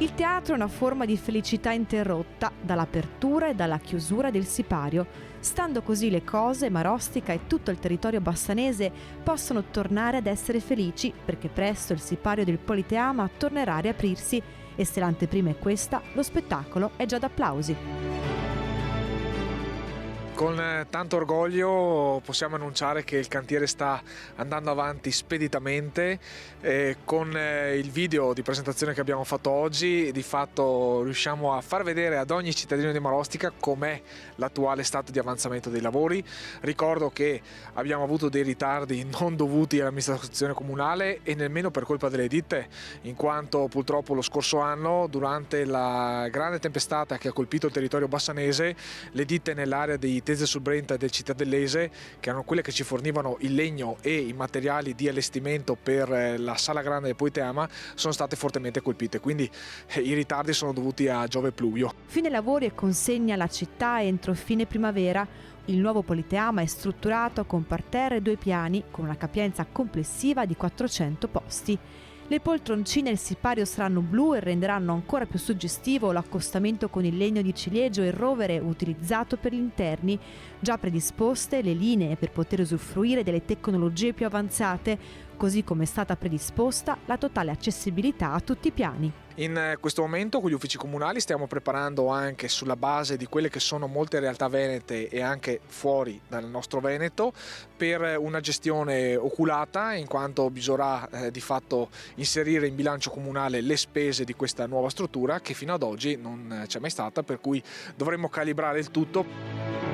Il teatro è una forma di felicità interrotta dall'apertura e dalla chiusura del sipario. Stando così le cose, Marostica e tutto il territorio bassanese possono tornare ad essere felici perché presto il sipario del Politeama tornerà a riaprirsi e se l'anteprima è questa, lo spettacolo è già d'applausi. Con tanto orgoglio possiamo annunciare che il cantiere sta andando avanti speditamente. Con il video di presentazione che abbiamo fatto oggi, di fatto riusciamo a far vedere ad ogni cittadino di Marostica com'è l'attuale stato di avanzamento dei lavori. Ricordo che abbiamo avuto dei ritardi non dovuti all'amministrazione comunale e nemmeno per colpa delle ditte, in quanto purtroppo lo scorso anno, durante la grande tempestata che ha colpito il territorio bassanese, le ditte nell'area dei Tese sul Brenta e del Cittadellese, che erano quelle che ci fornivano il legno e i materiali di allestimento per la sala grande del Politeama, sono state fortemente colpite, quindi i ritardi sono dovuti a Giove Pluvio. Fine lavori e consegna alla città entro fine primavera. Il nuovo Politeama è strutturato con parterre e 2 piani, con una capienza complessiva di 400 posti. Le poltroncine e il sipario saranno blu e renderanno ancora più suggestivo l'accostamento con il legno di ciliegio e il rovere utilizzato per gli interni. Già predisposte le linee per poter usufruire delle tecnologie più avanzate, così come è stata predisposta la totale accessibilità a tutti i piani. In questo momento con gli uffici comunali stiamo preparando, anche sulla base di quelle che sono molte realtà venete e anche fuori dal nostro Veneto, per una gestione oculata, in quanto bisognerà di fatto inserire in bilancio comunale le spese di questa nuova struttura che fino ad oggi non c'è mai stata, per cui dovremo calibrare il tutto.